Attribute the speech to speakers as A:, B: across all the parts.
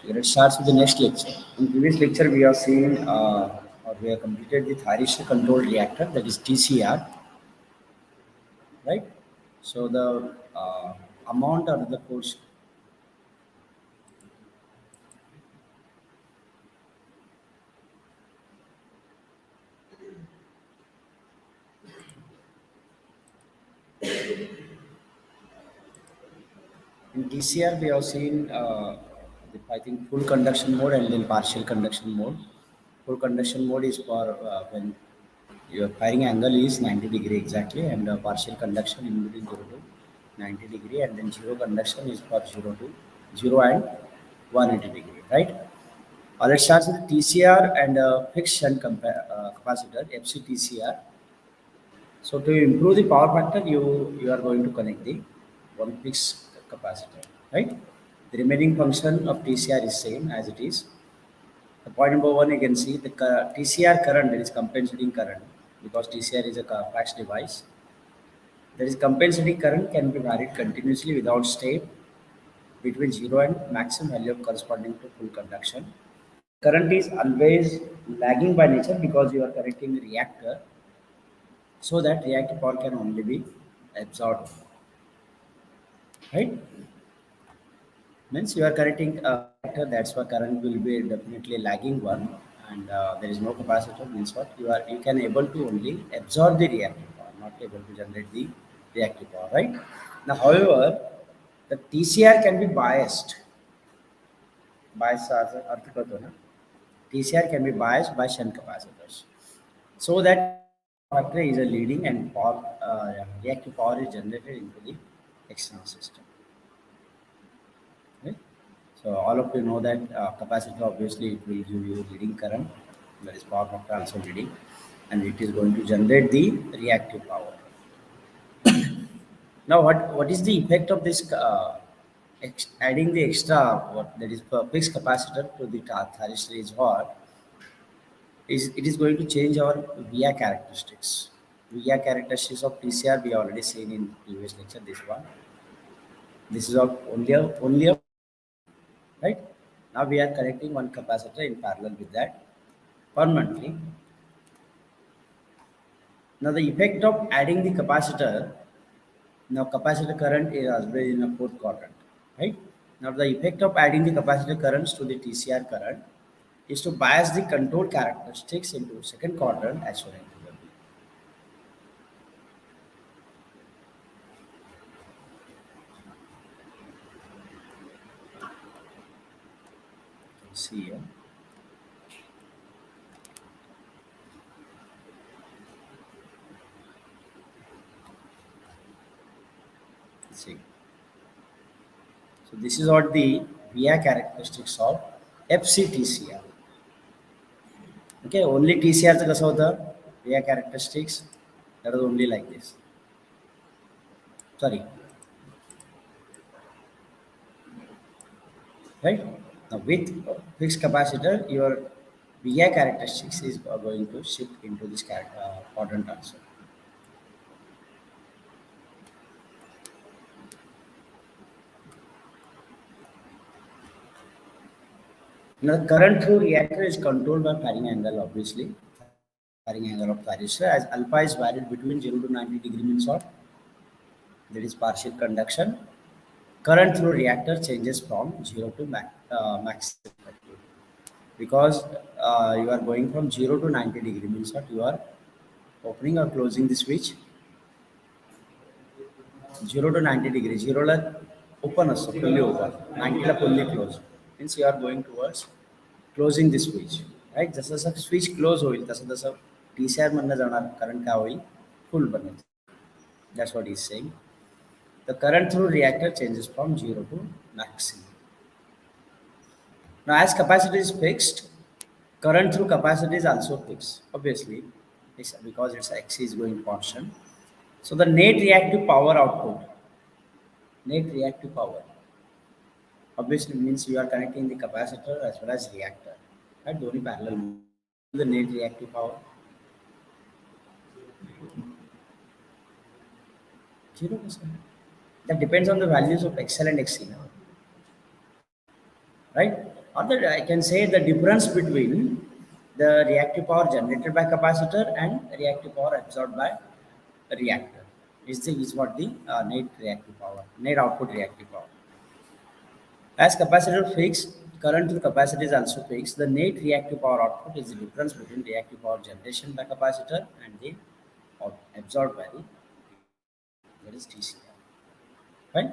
A: Let's start with the next lecture. In previous lecture, we have seen or we have completed the Tharistor controlled reactor, that is TCR, right? So the amount or the portion in TCR, we have seen I think full conduction mode and then partial conduction mode. Full conduction mode is for when your firing angle is 90 degree exactly, and partial conduction in between 0 to 90 degree, and then zero conduction is for 0 and 180 degree, right? Let's start with TCR and fixed shunt capacitor, FCTCR. So to improve the power factor, you are going to connect the one fixed capacitor, right? The remaining function of TCR is same as it is. The point number one, you can see the TCR current, that is compensating current, because TCR is a flash device. That is compensating current can be varied continuously without step between 0 and maximum value corresponding to full conduction. Current is always lagging by nature because you are connecting the reactor, so that reactive power can only be absorbed, right? Means you are connecting a reactor, that's why current will be definitely lagging one, and there is no capacitor. Means what you can able to only absorb the reactive power, not able to generate the reactive power, right? Now, however, the TCR can be biased. Biased अर्थ करते हो ना? TCR can be biased by shunt capacitors, so that factor is a leading and power, reactive power is generated into the external system. Right? So all of you know that capacitor obviously it will give you leading current, that is power factor also leading, and it is going to generate the reactive power. Now, what is the effect of this adding the extra what that is fixed capacitor to the thyristor is what is it is going to change our via characteristics. Via characteristics of TCR we already seen in previous lecture. This one, this is of only right. Now we are connecting one capacitor in parallel with that permanently. Now the effect of adding the capacitor, now capacitor current is always in a fourth quadrant, right? Now the effect of adding the capacitor currents to the TCR current is to bias the control characteristics into second quadrant as shown in figure. See here. See. So this is what the via characteristics of FCTCR. Okay, only TCR चं कसं होतं via characteristics, that is only like this. Sorry, right? Now with fixed capacitor, your via characteristics is going to shift into this quadrant also. Now the current through reactor is controlled by firing angle, obviously. Firing angle of thyristor, as alpha is varied between 0 to 90 degree means what? That is partial conduction. Current through reactor changes from 0 to max, because you are going from 0 to 90 degree means what? You are opening or closing the switch 0 to 90 degree. 0 La open असतो, fully open, 90 La fully close, means you are going towards closing the switch, right? जसं जसं switch close होईल तसं तसं TCR मधनं जाणार current काय होईल, full बनेल. That's what he's saying. The current through reactor changes from 0 to maximum. Now, as capacitor is fixed, current through capacitor is also fixed. Obviously, it's because its X is going constant. So the net reactive power output, net reactive power, obviously means you are connecting the capacitor as well as reactor, right? The only parallel. The net reactive power 0%. That depends on the values of XL and XC, right? or that I can say the difference between the reactive power generated by capacitor and reactive power absorbed by a reactor is what the net output reactive power. As capacitor fixed, current through capacitor is also fixed. The net reactive power output is the difference between reactive power generation by capacitor and the absorbed by the, that is TCR. Right?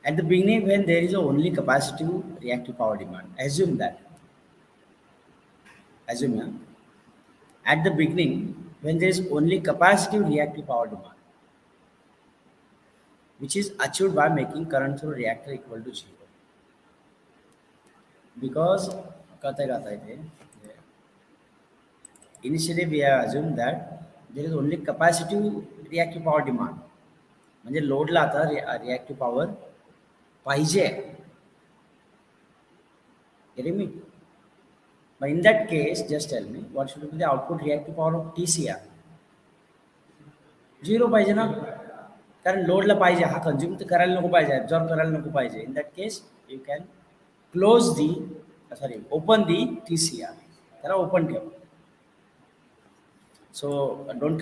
A: At the beginning, when there is only capacitive reactive power demand, assume yeah, at the beginning, when there is only capacitive reactive power demand, which is achieved by making current through reactor equal to zero. Because initially we have assumed that there is only capacitive reactive power demand. म्हणजे लोडला आता reactive power पाहिजे. Getting me? But in that case, just tell me what should be the output reactive power of TCR? Zero पाहिजे ना? कारण लोडला पाहिजे, हा consume तर करायला नको पाहिजे, ॲब्झॉर्ब करायला नको पाहिजे. In that case, you can open the TCR. त्याला open ठेव. So don't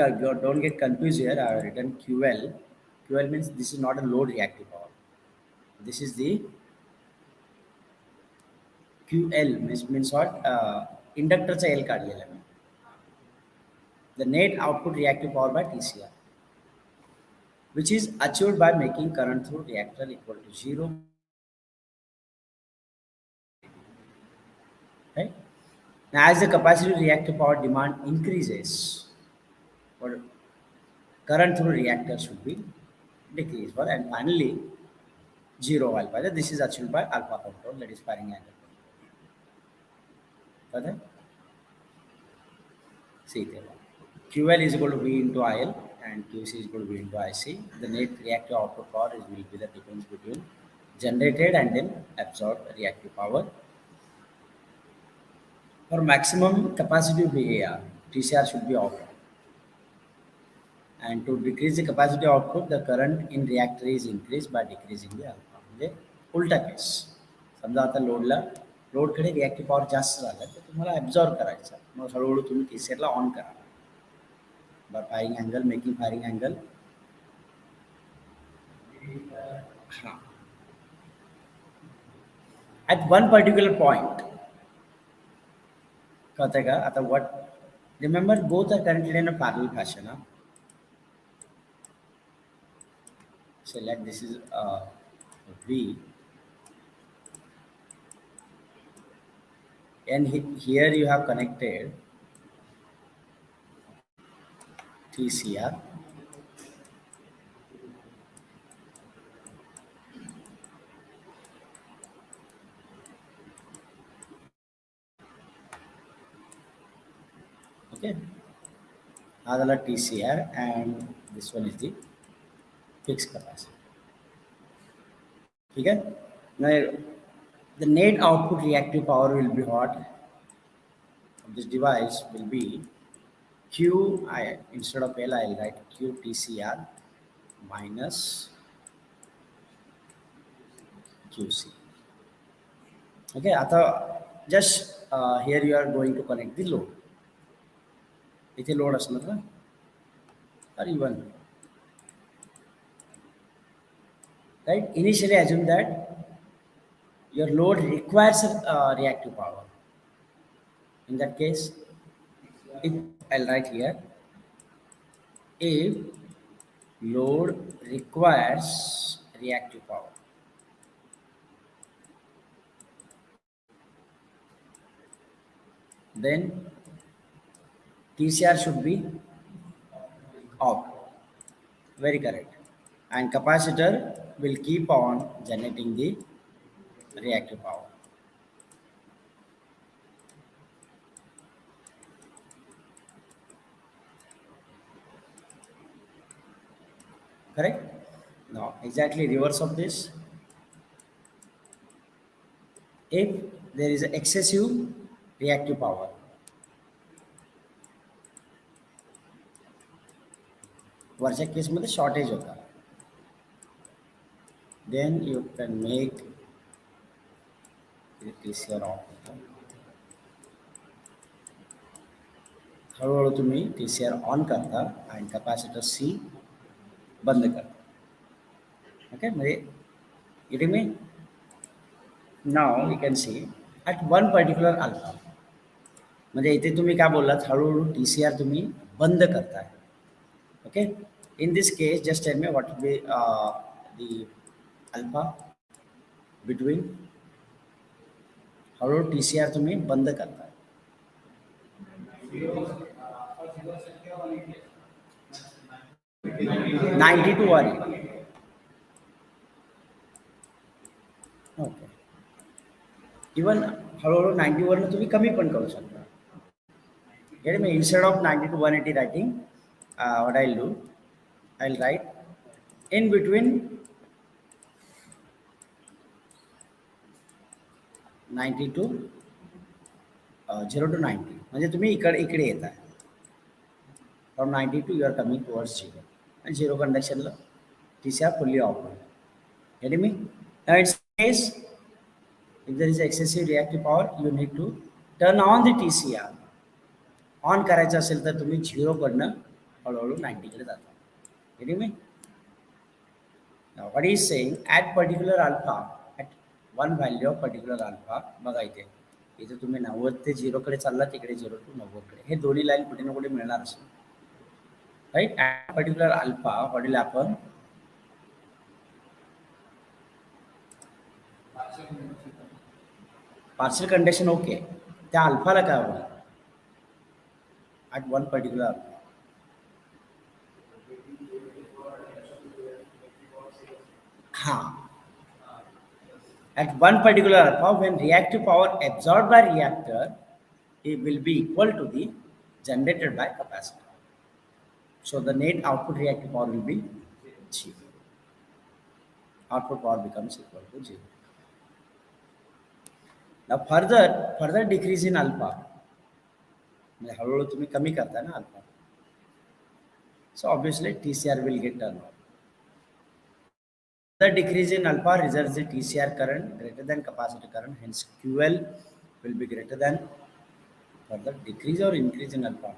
A: get confused here. I have written QL. QL means this is not a load reactive power. This is the QL means what? Inductorचा L काढलेला आहे. The net output reactive power by TCR, which is achieved by making current through reactor equal to zero. Right? Now, as the capacitive reactive power demand increases, what current through reactor should be decreased. And finally, zero alpha. This is achieved by alpha control, that is firing angle. Okay? See there. QL is equal to V into IL and QC is equal to V into IC. The net reactive output power will be the difference between generated and then absorbed reactive power. For maximum capacitive VAR, TCR should be off. And to decrease the capacity output, the current in reactor is increased by decreasing the alpha. म्हणजे उलटा case. समजा आता लोडकडे reactive power जास्त झाला तर तुम्हाला absorb करायचा, मग हळूहळू तुम्ही TCRला ऑन करा. By firing angle, making firing angle. At one particular point, remember both are connected in a parallel fashion. Huh? Select this is V, and here you have connected TCR. Okay, other TCR, and this one is the fixed capacity. Okay, now the net output reactive power will be what of this device will be instead of L, I'll write Q TCR minus QC. Okay, just here you are going to connect the load. इथे load असणार ना, or even right. Initially assume that your load requires reactive power. In that case, if I'll write here, if load requires reactive power, then TCR should be off. Very correct. And capacitor will keep on generating the reactive power. Correct? Now, exactly reverse of this. If there is excessive reactive power, वरच्या केसमध्ये shortage होता, then you can make TCR on करता. हळूहळू तुम्ही TCR on करता आणि capacitor C बंद करता. ओके, म्हणजे getting me? Now you can see at one particular alpha. म्हणजे इथे तुम्ही काय बोललात, हळूहळू TCR तुम्ही बंद करताय. Okay, in this case just tell me what will be the alpha between. हळूहळू TCR तुम्ही बंद करताय. 92 वाली. ओके, इवन हळूहळू 90 वरनं तुम्ही कमी पण करू शकता. Get me? Instead of 90 to 180 writing, what I'll do, I'll write in between 90 to 0 to 90. म्हणजे तुम्ही इकडे येत आहे. From 90 to you are coming towards 0. And 0 conduction TCR fully off. Getting me? Now in this case, if there is excessive reactive power, you need to turn on the TCR. On करायचं असेल तर तुम्ही 0 कडनं हळूहळू 90 कडे जाता. Getting me? Now what he is saying, at particular alpha, at one value of particular alpha, बघा इथे तुम्ही 90 ते 0 कडे चालला, तिकडे 0 to 90 कडे. हे दोन्ही लाईन कुठे ना कुठे मिळणार असेल. Right, at particular alpha what will happen? Partial conduction okay, त्या अल्फाला काय होईल at one particular alpha? At one particular alpha, when reactive power absorbed by reactor, it will be equal to the generated by capacitor. So the net output reactive power will be 0. Output power becomes equal to 0. Now further decrease in alpha, हळूहळू तुम्ही कमी करता ना alpha. So obviously TCR will get turned on. The decrease in alpha results in TCR current greater than capacitor current, hence QL will be greater than. Further decrease or increase in alpha?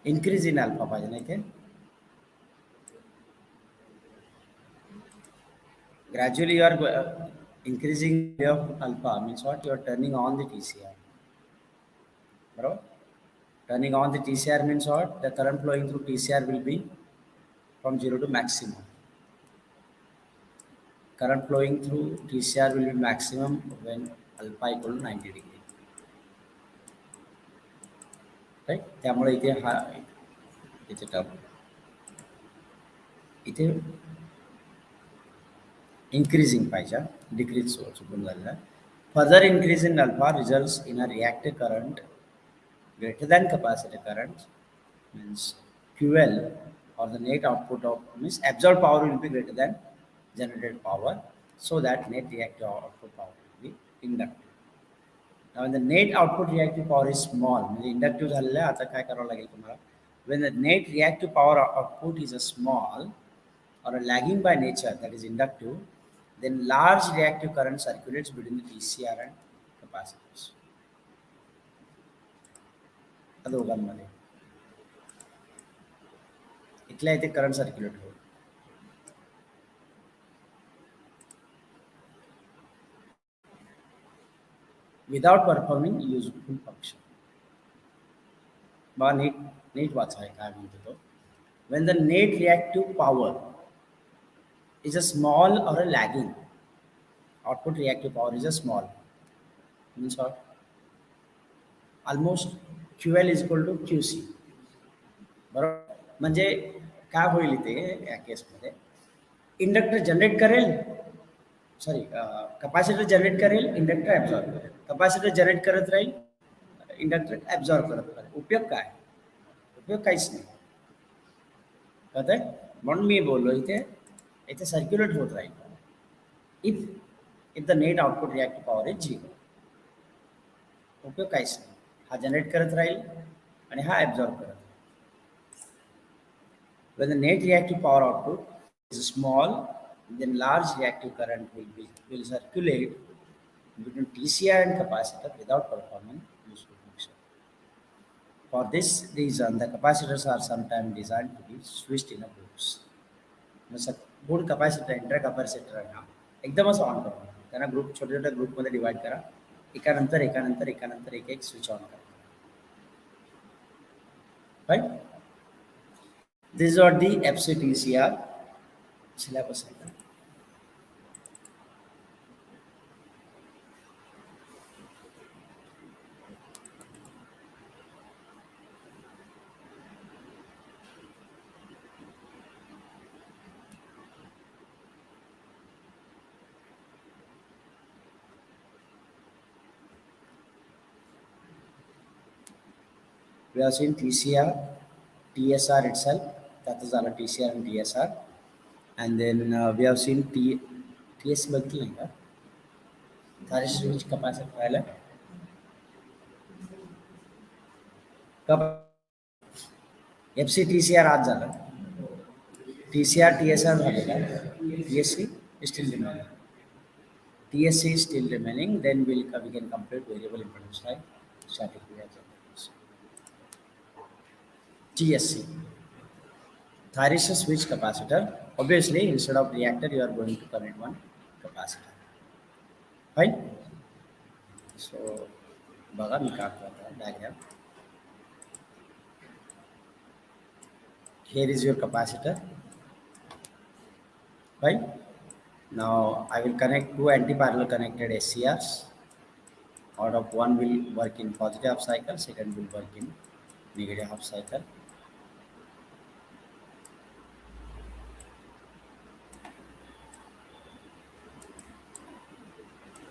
A: Increase in alpha पाहिजे ना इथे. Gradually you are increasing of alpha means what? You are turning on the TCR. Bro, turning on the TCR means what? The current flowing through TCR will be from 0 to maximum. Current flowing through TCR will be maximum when alpha equal to 90 degree. Right? त्यामुळे इथे हा इथे term इथे increasing पाहिजे, decrease चुकून झालेला. Further increase in alpha results in a reactive current greater than capacitor current, means QL or the net output of means absorbed power will be greater than generated power, so that net reactive output power will be inductive. Now when the net output reactive power is small, म्हणजे inductive झालेला आहे, आता काय करावं लागेल तुम्हाला? When the net reactive power output is a small or a lagging by nature, that is inductive, then large reactive current circulates between the TCR and capacitors. दोघांमध्ये इथल्या इथे करंट सर्क्युलेट होईल. without performing useful function. बा NEET वाचाय काय म्हणतो तो. When the net reactive power is a small or a lagging, output reactive power is a small, means what? Almost QL is equal to QC. बरोबर, म्हणजे काय होईल इथे या केसमध्ये, इंडक्टर जनरेट करेल, सॉरी कॅपॅसिटर जनरेट करेल, इंडक्टर ॲब्झॉर्ब करेल. कॅपॅसिटर जनरेट करत राहील, इंडक्टर ॲब्झॉर्ब करत राहील. उपयोग काय? उपयोग काहीच नाही. कळत आहे? म्हणून मी बोललो इथे सर्क्युलेट होत राहील if the net output reactive power is 0. उपयोग काहीच नाही. हा जनरेट करत राहील आणि हा ॲब्झॉर्ब करत राहील. When the net reactive power output is small then large reactive current will circulate between TCR and capacitor without performing useful function. For this reason, the capacitors are sometimes designed to be switched in a groups. जसं good capacitor inter capacitor आहे ना एकदमच on करून त्यांना group छोट्या छोट्या ग्रुपमध्ये divide करा एकानंतर एकानंतर एकानंतर एक एक स्विच ऑन करा right this is what the FCTCR syllabus आहे we have seen TCR, TSR itself, that is our TCR and TSR, and then we have seen TS बघितलं नाही का थायरिस्टर स्विच कॅपॅसिटर राहिलं FCTCR आज झालं TCR TSR झालं TSC is still remaining TSC is still remaining, then we can complete variable impedance right static TSC thyristor switch capacitor. Obviously instead of reactor you are going to connect one capacitor, right? So बघा मी काय करतो diagram. Here is your capacitor, right? Now I will connect two anti-parallel connected SCRs. Out of one will work in positive half cycle, second will work in negative half cycle.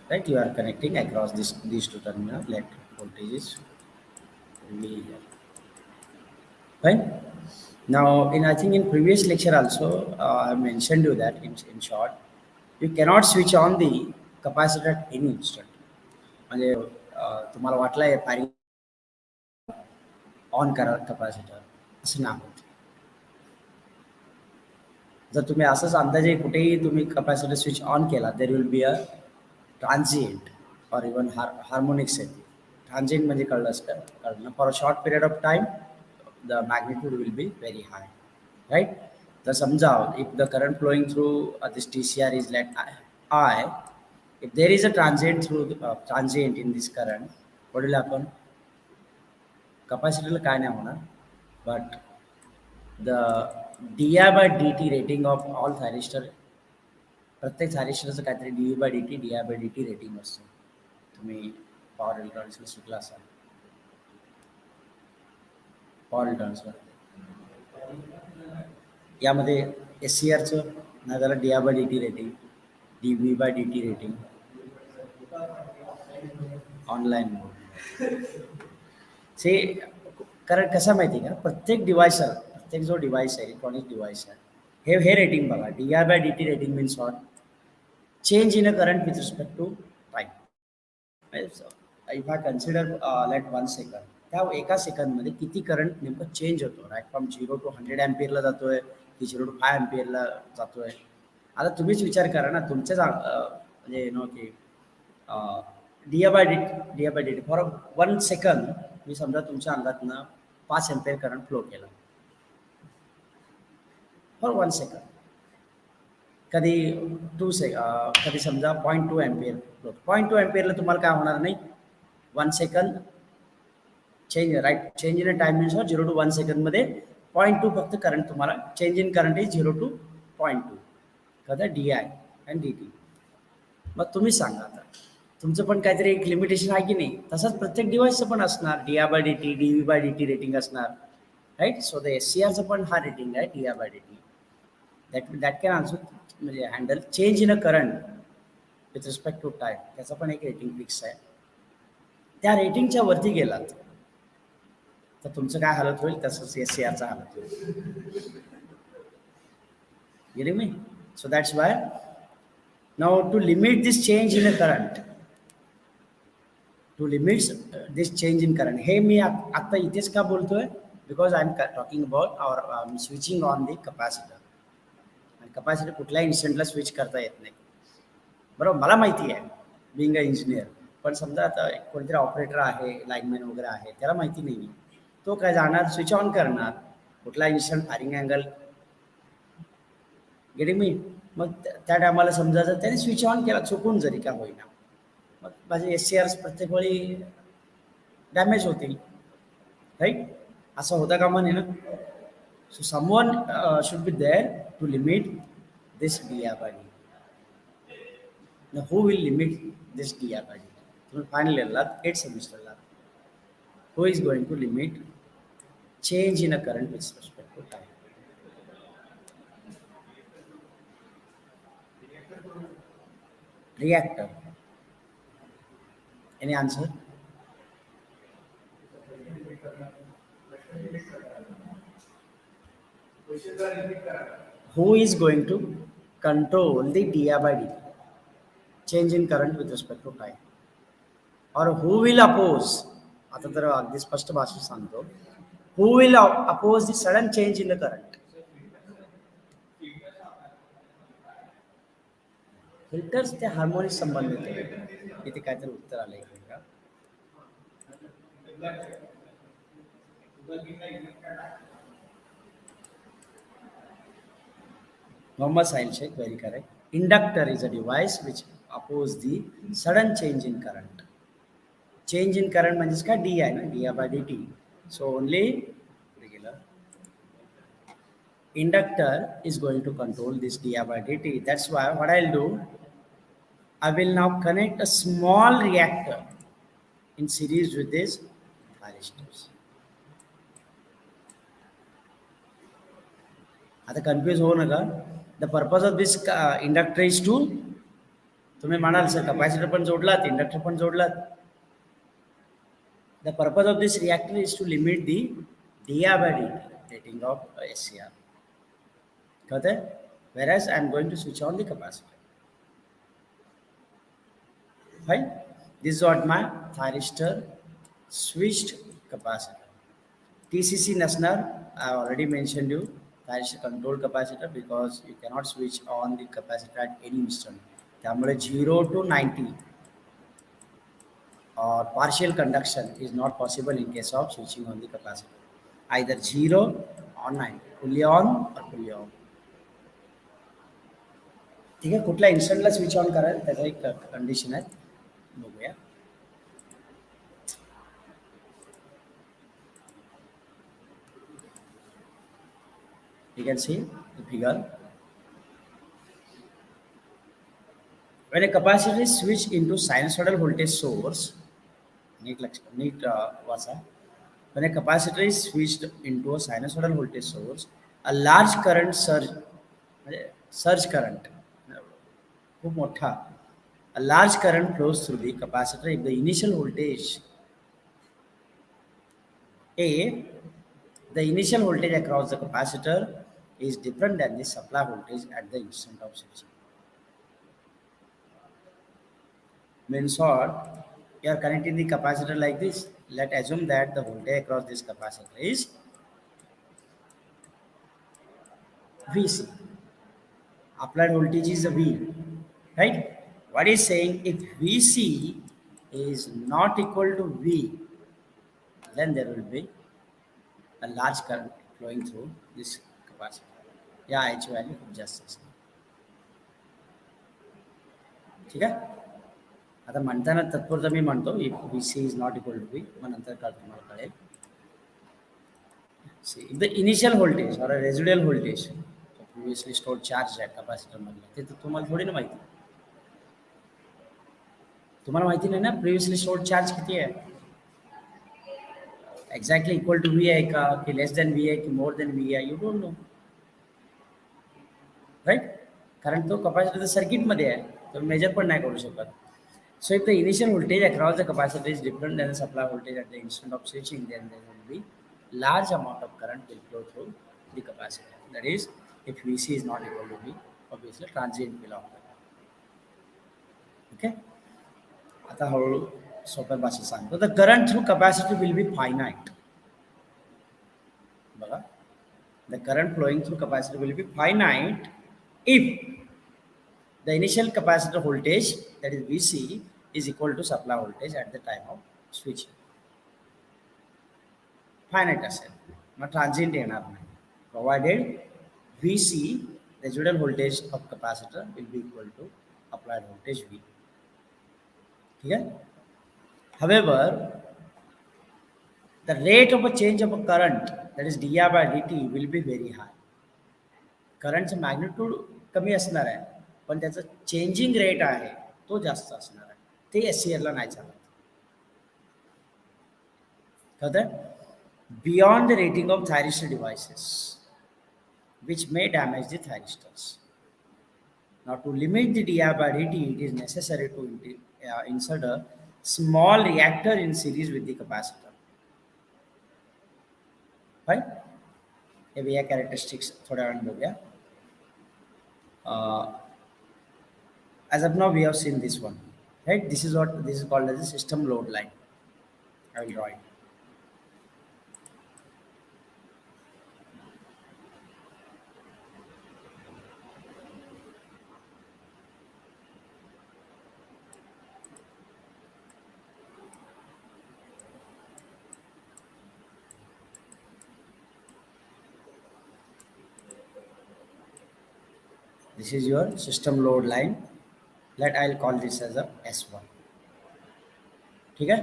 A: Right, you are connecting across these two terminals. Let voltages be here. Right. Now, I think in previous lecture also I mentioned you that in short, you cannot switch on the capacitor at any instant. म्हणजे तुम्हाला वाटलं firing on करा capacitor असं ना होत. जर तुम्ही असंच अंदाजे कुठेही तुम्ही कॅपॅसिटर स्विच ऑन केला there will be a transient और इवन हार्मोनिक्स येते. ट्रान्झिएंट म्हणजे कळलंच का कळलं for a short period of time the magnitude will be very high right. तर समजा if the current flowing through this TCR is let I, if there is a transient in this current, what will happen? Capacitor काय नाही होणार, but the di/dt rating of all thyristor, प्रत्येक थायरिस्टरचं काहीतरी dV/dt di/dt rating असतं. तुम्ही power इलेक्ट्रॉनिक्सला शिकला असाल. पॉवर इलेक्ट्रॉनिक्सला यामध्ये SCRचं नाही झालं di/dt rating dV/dt rating online mode से. कारण कसं माहिती आहे का प्रत्येक प्रत्येक जो डिव्हाइस आहे इलेक्ट्रॉनिक डिव्हाइस आहे हे रेटिंग बघा di/dt rating means what change in a current with respect to time. If I consider let 1 second त्या एका सेकंदमध्ये किती करंट नेमकं चेंज होतो राईट फ्रॉम 0 to 100 अँपियरला जातोय की 0 to 5 अँपियरला जातोय. आता तुम्हीच विचार करा ना तुमच्याच म्हणजे नो की di/dt फॉर 1 सेकंद मी समजा तुमच्या अंगातनं 5 अँपियर करंट फ्लो केला फॉर 1 सेकंड. कधी कधी समजा 0.2 अँपियर फ्लो 0.2 अँपियरला तुम्हाला काय होणार नाही 1 सेकंद change right change in a time means 0 to 1 सेकंदमध्ये 0.2 फक्त करंट तुम्हाला change in current is 0 to 0.2 कदा DI अँड DT. मग तुम्ही सांगा आता तुमचं पण काहीतरी एक लिमिटेशन आहे की नाही. तसंच प्रत्येक डिव्हाइसचं पण असणार di/dt dV/dt रेटिंग असणार राईट. सो द SCRचं पण हा रेटिंग आहे di/dt दॅट कॅन ऑल्सो म्हणजे handle change in a current with respect to time. त्याचं पण एक रेटिंग फिक्स आहे. त्या रेटिंगच्या वरती गेलात तर तुमचं काय हालत होईल तसंच SCRचं हालत होईल. Getting me? So that's why now to limit this change in a current, to limit this change in current, हे मी आता इथेच का बोलतोय because I am talking about our switching on the capacitor. And capacitor कुठल्या इन्स्टंटला switch करता येत नाही. बरोबर, मला माहिती आहे बिंग अ इंजिनियर. पण समजा आता कोणतरी ऑपरेटर आहे, लाईनमॅन वगैरे आहे, त्याला माहिती नाही. तो काय जाणार, स्विच ऑन करणार, कुठला instant firing angle, getting me. मग त्या टायमाला समजा जर त्याने स्विच ऑन केला चुकून जरी का होईना, मग माझे SCRs प्रत्येक वेळी डॅमेज होतील, राईट. असं होता कामा नये ना. So someone should be there to limit this DRD. Now, who will limit this DRD? तुम्ही फायनल इयरला 8th सेमिस्टरला who is going to limit change in a current with respect to time? Reactor. Any answer? Who is going to control the DRD, change in current with respect to time? Or who will oppose? आता तर अगदी स्पष्ट भाषेत सांगतो, who will oppose the sudden change in the current? Filters ते harmonic संबंधित आहे. इथे काहीतरी उत्तर आलंय का? Mohammad Sahil Sheikh, very correct. Inductor is a device which opposes the sudden change in current. Change in current means का D आहे ना, dR/dt. So only regular inductor is going to control this dR/dt. That's why what I'll do, I will now connect a small reactor in series with this thyristors. आता confuse होऊ नका. The purpose of this inductor is to, तुम्ही म्हणाल sir capacitor पण जोडलात, inductor पण जोडलात. The purpose of this reactor is to limit the dR/dt rating of SCR. कळतंय? Whereas I am going to switch on the capacitor. Fine. This is what my thyristor switched capacitor. TCC नसणार. I already mentioned you. Thyristor control capacitor, because you cannot switch on the capacitor at any instant. त्यामुळे 0 to 90 or partial conduction is not possible in case of switching on the capacitor. Either 0 or 90, fully on or fully off. ठीक आहे, कुठल्या इन्स्टंटला switch on कराल त्याचा एक condition आहे, बघूया. You can see the figure. When a capacitor is switched into sinusoidal voltage source, when a capacitor is switched into a sinusoidal voltage source, a large current surge current, खूप मोठा, a large current flows through the capacitor if the initial voltage the initial voltage across the capacitor is different than the supply voltage at the instant of switching. Means what? You are connecting the capacitor like this. Let's assume that the voltage across this capacitor is VC. Applied voltage is a V, right? What is saying, if VC is not equal to V, then there will be a large current flowing through this capacitor. या H value खूप जास्त असेल. ठीक आहे. आता म्हणताना तत्पुरता मी म्हणतो, if VC is not equal to V, मग नंतर तुम्हाला कळेल. See, if the initial voltage or a residual voltage, previously stored charge आहे कॅपॅसिटर मधला, ते तर तुम्हाला थोडी ना माहिती. तुम्हाला माहिती नाही ना प्रिव्हियसली स्टोर्ड चार्ज किती आहे, एक्झॅक्टली इक्वल टू V आहे का, की लेस दॅन V आहे, की मोर दॅन V आहे, यू डोंट नो, राईट. कारण तो कपॅसिटर सर्किटमध्ये आहे, तर मेजर पण नाही करू शकत. So if the initial voltage across the capacitor is different than the supply voltage at the instant of switching, then there will be large amount of current will flow through the capacitor. That is, if VC is not equal to V, obviously transient will occur. Okay. आता हळूहळू सोप्या भाषेत सांगतो. The current through capacitor will be finite. बघा, the current flowing through capacitor will be finite if the initial capacitor voltage, that is VC, is equal to supply voltage at the time of switching. Finite असेल, मग transient येणार नाही. Provided VC, residual voltage of capacitor, will be equal to applied voltage V. ठीक है? However, the rate of a change of a current, that is dI by dt, will be very high. करंटचं magnitude कमी असणार आहे, पण त्याचा changing rate आहे तो जास्त असणार आहे. ते SCRला नाही चालत. कळतं? Beyond the rating of thyristor devices, which may damage the thyristors. Now, to limit the dI by dt, it is necessary to insert a small reactor in series with the capacitor. Right? ये characteristics थोड़ा और बघूया. As of now, we have seen this one. Right? This is called as the system load line. I will draw it. This is your system load line. I'll call this as a S1. ठीक है?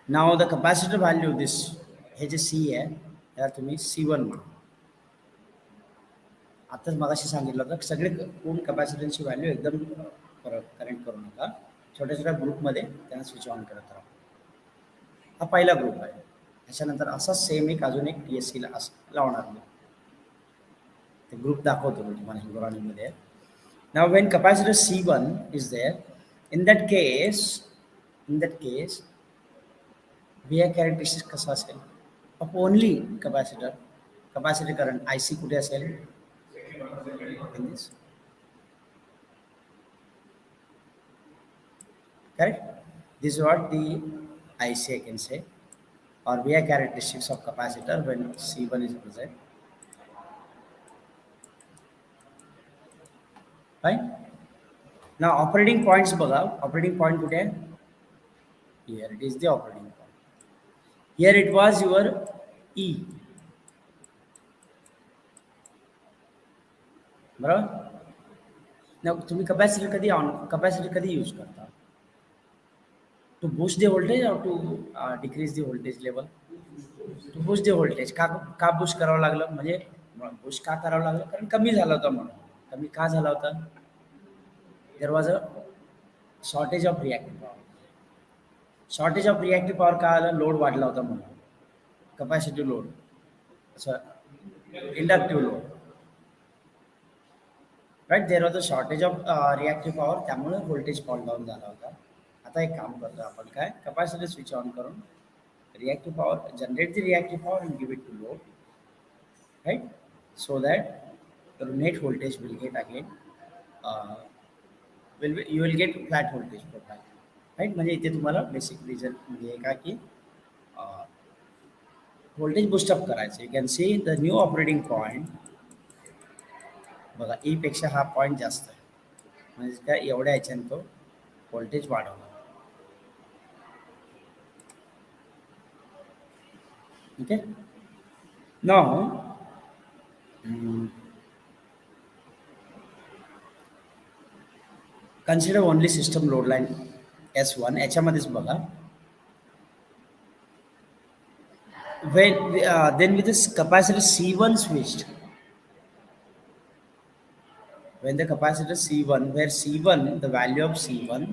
A: Now the capacitor value, this hey J C आहे त्याला तुम्ही C1 म्हणा. आताच मगाशी सांगितलं होतं सगळे कोण कॅपॅसिटन्सची व्हॅल्यू एकदम कनेक्ट करू नका. छोट्या छोट्या ग्रुपमध्ये त्यांना स्विच ऑन करत राहा. हा पहिला ग्रुप आहे. त्याच्यानंतर असाच सेम एक अजून एक TSCला लावणार मी. The group दाखवतो मी तुम्हाला हिंगोराणीमध्ये. Now when capacitor C1 is there, in that case VI characteristic कसा असेल of only capacitor current IC कुठे असेल in this, correct? This is what the IC I can say, or VI characteristics of capacitor when C1 is present. Right? Now operating points बघा. Operating point कुठे आहे? Here it is the operating point. Here it was your E. बरोबर? Now तुम्ही capacitor कधी use करता? To boost the voltage or to decrease the voltage level? To boost the voltage. का boost करावं लागलं? म्हणजे boost का करावं लागलं? कारण कमी झाला होता म्हणून. कमी का झाला होता? There was a shortage of reactive power. Shortage of reactive power का आला? लोड वाढला होता म्हणून. Capacitive load, inductive load. Right? There was a shortage of reactive power, त्यामुळे व्होल्टेज फॉल डाऊन झाला होता. आता एक काम करतो आपण काय, कॅपॅसिटर स्विच ऑन करून reactive power generate the reactive power and give it to load. Right? So that the net voltage will get again you will get flat voltage profile. Right? म्हणजे इथे तुम्हाला बेसिक रिझल्ट म्हणजे का की voltage boost up करायचं. You can see the new operating point बघा, ई पेक्षा हा पॉईंट जास्त आहे, म्हणजे काय एवढ्या ह्याच्याने तो व्होल्टेज वाढवला. Okay. Now consider only system load line S1. याच्यामध्येच बघा, then with this capacitor C1 switched, when the capacitor C1, where C1, the value of C1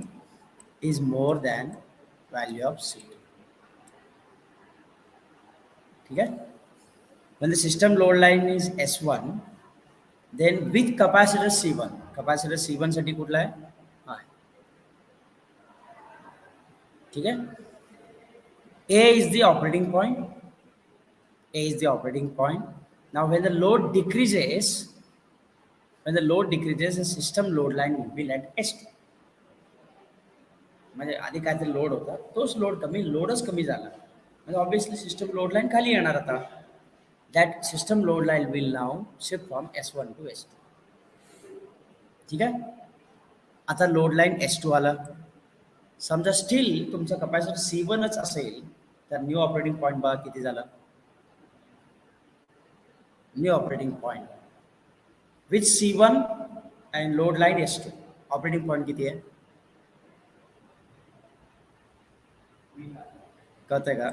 A: is more than value of C2. ठीक है? When the system load line is S1, then with capacitor C1 साठी कुठला आहे? हा. ठीक है? A is the operating point. Now when the load decreases, the system load line will be at S2. म्हणजे आधी काहीतरी लोड होता, तोच लोडच कमी झाला, म्हणजे ऑब्वियसली सिस्टम लोड लाईन खाली येणार आता. that system load line will now shift from S1 to S2. ठीक आहे. आता लोड लाईन S2 आला. समजा स्टील तुमचा कपॅसिटर C1च असेल तर न्यू ऑपरेटिंग पॉईंट बघा किती झाला. New operating point with C1 and load line S2 operating point किती आहे कळतंय का.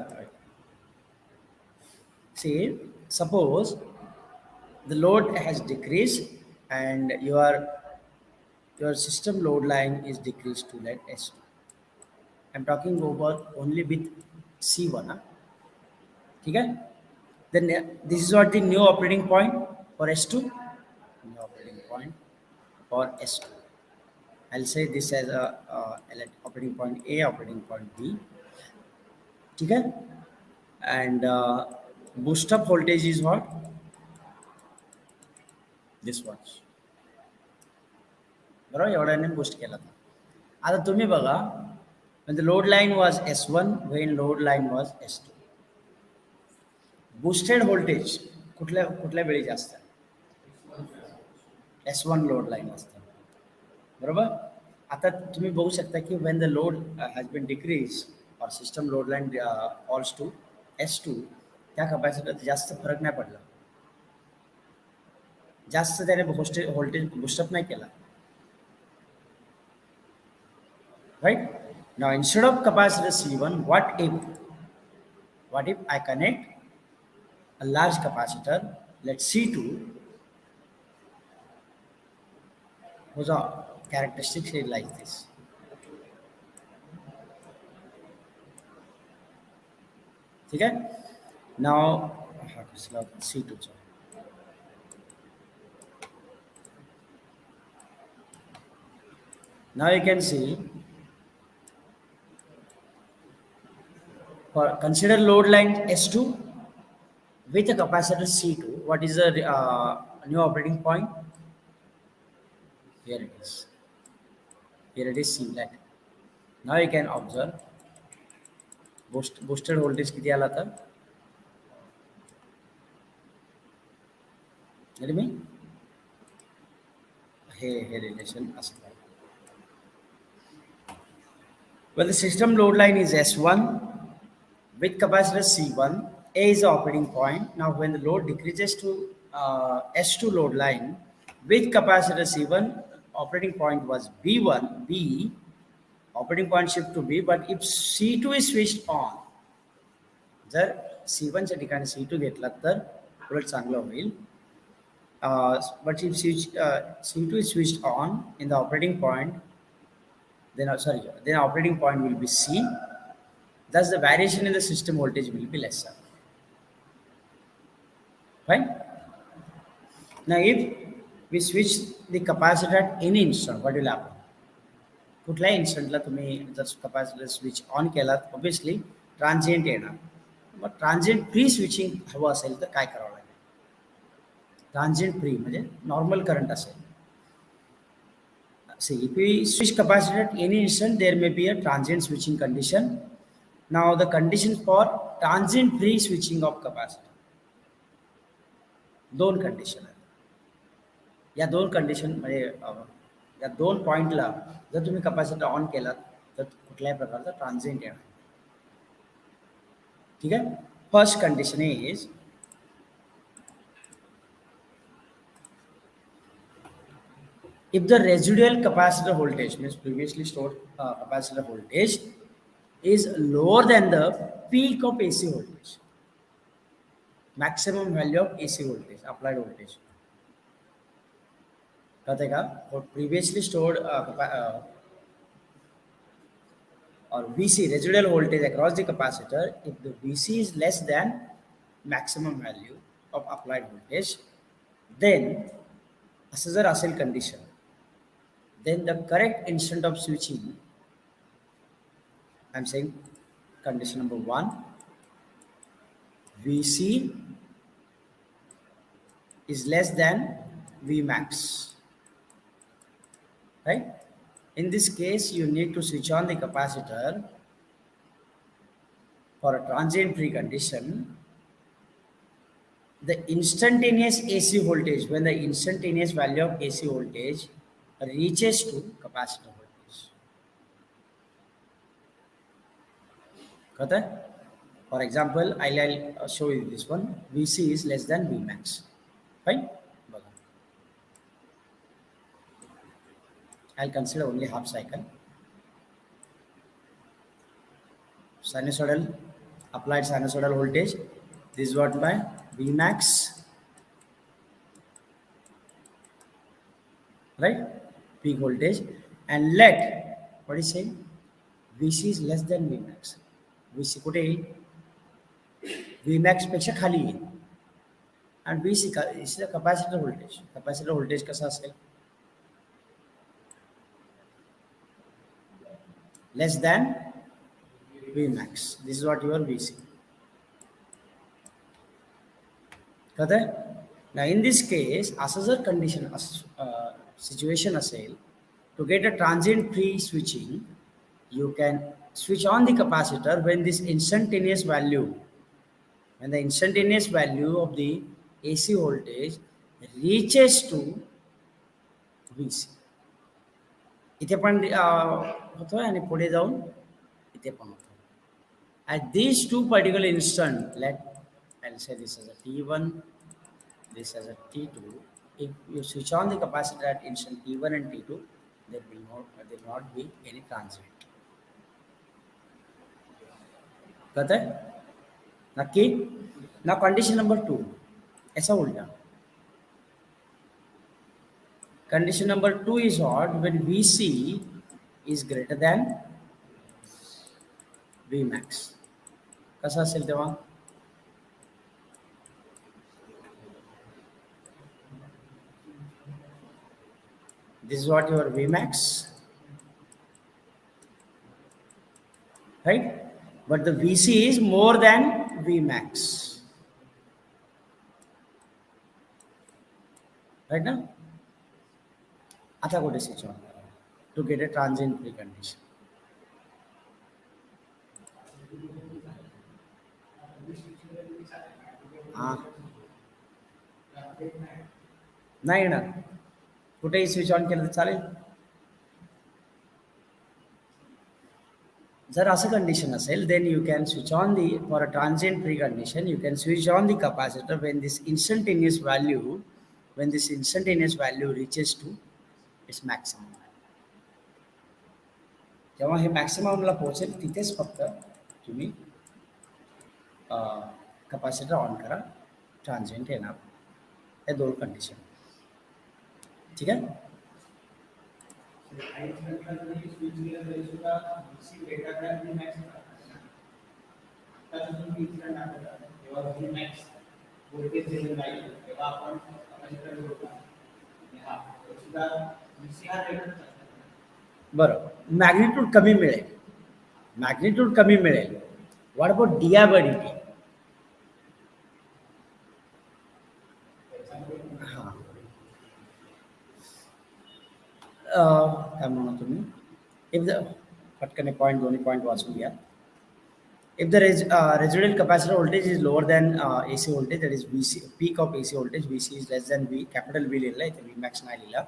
A: See, suppose the load has decreased and your system load line is decreased to let S2. I'm talking about only with C1. ठीक है. Then this is what the new operating point for S2. New operating point for S2. I'll say this as a operating point A, operating point B. ठीक है. And boost up voltage is what? This one. बरोबर एवढ्याने boost केला था. आता तुम्ही बघा when the load line was S1, when load line was S2. boosted voltage कुठल्या कुठल्या वेळी जास्त S1 लोड लाईन असतं बरोबर. आता तुम्ही बघू शकता की when the load has been decreased or system load line falls to S2 त्या कॅपॅसिटर जास्त फरक नाही पडला. जास्त त्याने व्होल्टेज बूस्टअप नाही केला. Right? Now instead of capacitor C1, what if I connect a large capacitor, let's C2, whose characteristics is like this. ठीक है. Now C2. Now you can see. Consider load line S2 with a capacitor C2. What is the new operating point? Here it is. Here it is C lat. Now you can observe boosted voltage किती आला था? Get me? हे relation असणार. Well, the system load line is S1 with capacitor C1. A is the operating point. Now, when the load decreases to S2 load line with capacitor C1, operating point was B1. B operating point shift to B. But if C2 is switched on, जर C1 च्या ठिकाणी C2 घेतला तर उलट चांगलं होईल. But if C2 is switched on in the operating point, then operating point will be C. Thus, the variation in the system voltage will be lesser. Right? Now, if we switch the capacitor at any instant, what will happen? कुठल्याही इन्स्टंटला तुम्ही जर capacitor switch on केलात obviously transient येणार. मग transient pre switching हवं असेल तर काय करावं लागेल. ट्रान्झिएंट प्री म्हणजे नॉर्मल करंट असेल. See, if we switch capacitor at any instant, there may be a transient switching condition. Now, the conditions for transient free switching of capacitor. दोन condition आहेत. या दोन कंडिशन म्हणजे या दोन पॉइंटला जर तुम्ही कॅपॅसिटर ऑन केलात तर कुठल्याही प्रकारचा ट्रान्झिएंट येणार. ठीक आहे. First condition is if the residual capacitor voltage means previously stored capacitor voltage is lower than the peak of AC voltage, maximum value of AC voltage, applied voltage. For previously stored or VC, residual voltage across the capacitor, if the VC is less than maximum value of applied voltage, then असं जर असेल condition, then the correct instant of switching, I'm saying condition number 1, VC is less than Vmax, right? In this case, you need to switch on the capacitor for a transient free condition the instantaneous AC voltage, when the instantaneous value of AC voltage reaches to capacitor voltage. Got that? For example, I'll show you this one. VC is less than Vmax. Fine? I'll consider only half cycle. Sinusoidal, applied sinusoidal voltage. This is what by Vmax, right? Peak voltage. And let, what is saying? VC is less than Vmax. VC कुठे येईल? Vmax पेक्षा खाली येईल. And VC is the capacitor voltage. Capacitor voltage कसा असेल? Less than Vmax. This is what your VC. Got that? Now in this case, असं जर condition situation असेल, to get a transient pre-switching, you can switch on the capacitor when this instantaneous value, when the instantaneous value of the AC voltage reaches to VC. इथे पण होतोय आणि पुढे जाऊन इथे पण होतो. At these two particular instant, I'll say this as a T1, this as a T2. If you switch on the capacitor at instant T1 and T2, there will not be any transient. Got that? नक्की? Now condition number 2. ऐसा उल्टा. Condition number 2 is what? When VC is greater than Vmax. कसा असेल तेव्हा? This is what your Vmax, right? But the VC is more than Vmax, right now? आता कुठे switch on to get a transient precondition? नाही येणार. कुठेही switch on केलं तर चालेल. जर असं कंडिशन असेल, then you can switch on the, for a transient precondition, you can switch on the capacitor when this instantaneous value reaches to its maximum. जेव्हा हे मॅक्सिममला पोहोचेल तिथेच फक्त तुम्ही कॅपॅसिटर ऑन करा, ट्रान्झिएंट येणार. हे दोन कंडिशन. ठीक आहे. बरं, मॅग्निट्यूड कमी मिळेल. मॅग्निट्यूड कमी मिळेल. What about DI by DT? हां, काय म्हणा तुम्ही? इफ द पटकन पॉईंट, दोन्ही पॉईंट वाचून घ्या. If the residual capacitor voltage is lower than AC voltage, that is VC, peak of AC voltage, VC is less than V, capital V लिहिला इथे, Vmax नाही लिहिला.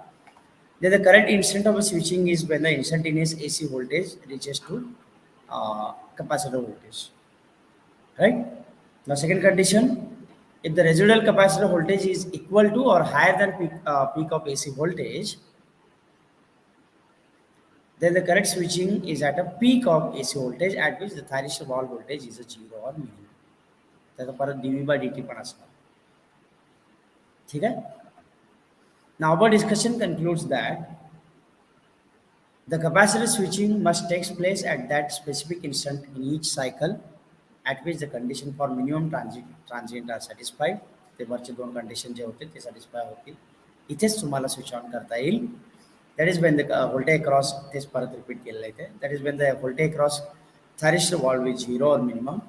A: Then the current instant of switching is when the instantaneous AC voltage reaches to capacitor voltage, right? Now second condition, if the residual capacitor voltage is equal to or higher than peak of AC voltage, then the correct switching is at a peak of AC voltage at which the thyristor wall voltage is a 0 or minimum. त्याचा परत dV by dt पण असणार. ठीक आहे. Now our discussion concludes that the capacitor switching must take place at that specific instant in each cycle at which the condition for minimum transient are satisfied. ते वरचे दोन condition जे होते ते satisfy होतील. इथेच तुम्हाला स्विच ऑन करता येईल. That is when the voltage across this परत repeat केलेलं आहे. That is when the voltage across thyristor valve is 0 or minimum.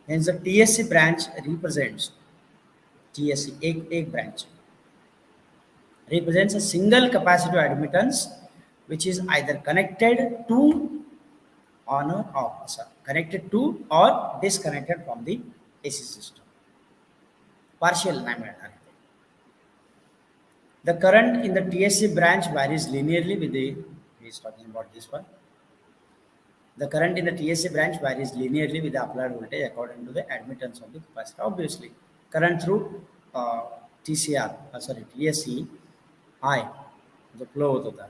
A: Hence the TSC branch represents, TSC एक branch represents a single capacitive admittance which is either connected to on or off, connected to or disconnected from the AC system. partial नाही मिळणार. The current in the TSC branch varies linearly with the, he is talking about this one. The current in the TSC branch varies linearly with the applied voltage according to the admittance of the capacitor. Obviously, current through TCR, sorry, TSC high, the flow होता था.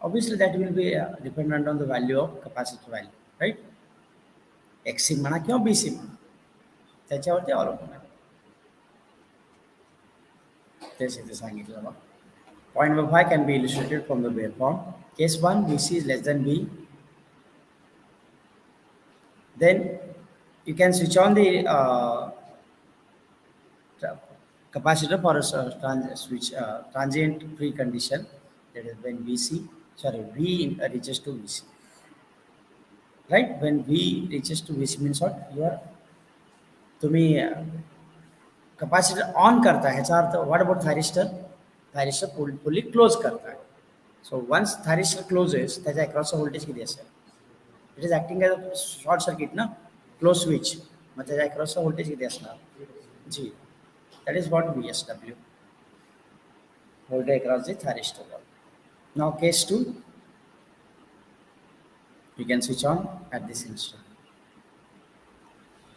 A: Obviously, that will be dependent on the value of capacitor value, right? XC म्हणा किंवा BC म्हणा, त्याच्यावरती अवलंबून आहे. तेच इथे सांगितलं बघ. Point number 5 can be illustrated from the waveform. Case 1, VC is less than V. Then you can switch on the capacitor for a transient precondition, that is when V reaches to VC. Right? When V reaches to VC means what? You are तुम्ही capacitor on करता है, ह्याचा अर्थ what about thyristor? Thyristor fully close करता है. So once thyristor closes, त्याच्या across voltage किती असेल? It is acting as a short circuit ना, close switch. मग त्याच्या across voltage किती असणार? G. That is what VSW. Voltage across the thyristor. Now case 2, you can switch on at this instant.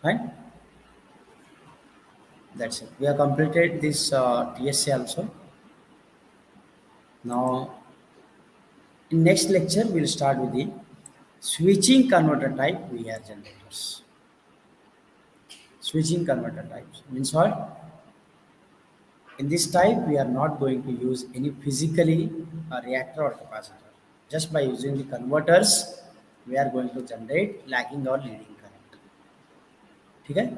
A: Right? That's it. We have completed this TSC also. Now, in next lecture, we'll start with the switching converter type VR generators. Switching converter types means what? In this type, we are not going to use any physically reactor or capacitor. Just by using the converters, we are going to generate lagging or leading current. Okay?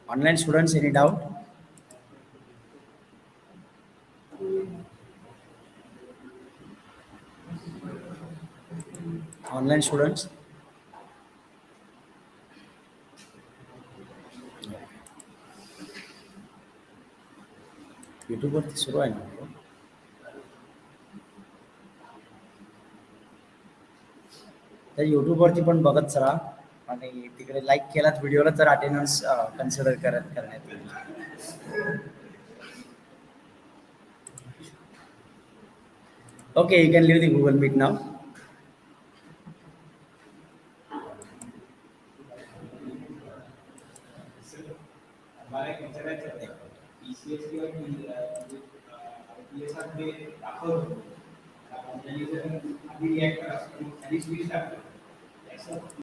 A: Online students, any doubt? Online students? YouTube वरती सुरू आहे ना. तर YouTube वरती पण बघत चला आणि तिकडे लाईक केलात व्हिडिओला तर अटेंडन्स कन्सिडर करण्यात येईल. Okay, you can leave the Google Meet now.